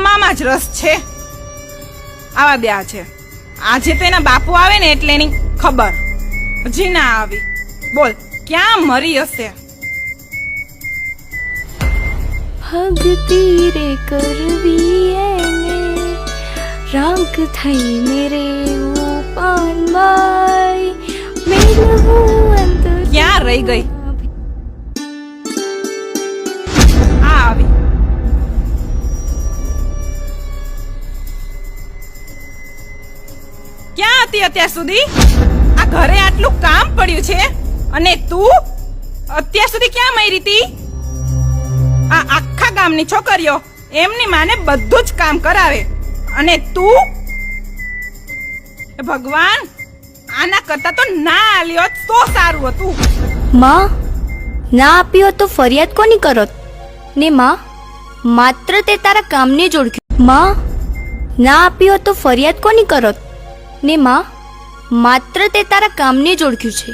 તમામાં જ રસ છે. આવા બે છે. આજે તો એના બાપુ આવે ને એટલે એની ખબર. હજી ના આવી. બોલ ક્યાં મરી હશે? ભક્તિ રે કરવી એને રાગ થઈ મેરે પાનવાઈ મેલવું અંતર. ક્યાં રહી ગઈ? આ આવી. ક્યાં હતી અત્યાર સુધી? આ ઘરે આટલું કામ પડ્યું છે અને તું અત્યાર સુધી ક્યાં મરી હતી? આ આખા ગામની છોકરીઓ એમની માને બધું જ કામ કરાવે અને તું? ભગવાન, આના કરતા તો ના આલ્યો તો સારું હતું. માં, ના આપ્યો તો ફરિયાદ કોની કરત ને? માં, માત્ર તે તારા કામને જ ઓળખ્યું. માં, ના આપ્યો તો ફરિયાદ કોની કરત ને? માં, માત્ર તે તારા કામને જ ઓળખ્યું છે.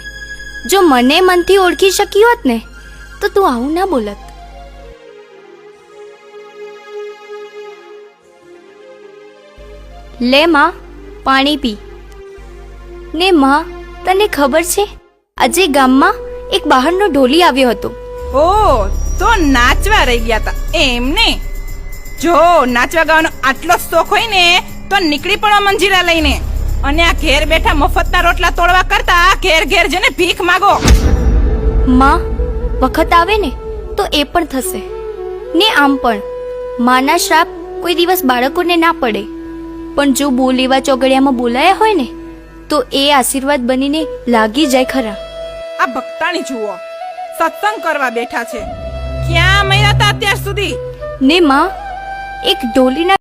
જો મને મનથી ઓળખી શકી હોત ને તો તું આવું ના બોલત. લે માં, પાણી પી. ને માં, તને ખબર છે આજે ગામમાં એક બહારનો ઢોલી આવ્યો હતો. ઓ, તો નાચવા રહી ગયા હતા એમને? જો નાચવા ગાવાનો આટલો શોખ હોય ને તો નીકળી પડો મંજીરા લઈને અને આ ઘેર બેઠા મફતના રોટલા તોડવા કરતા ઘેર ઘેર જઈને ભીખ માગો. માં, વખત આવે ને તો એ પણ થશે ને. આમ પણ માના શ્રાપ કોઈ દિવસ બાળકોને ના પડે, પણ જો બોલ એવા ચોગડિયામાં બોલાયા હોય ને તો એ આશીર્વાદ બનીને લાગી જાય ખરા. આ ભક્તાણી જુઓ, સત્સંગ કરવા બેઠા છે. ક્યાં મર્યા હતા અત્યાર સુધી? ને માં, એક ઢોલીના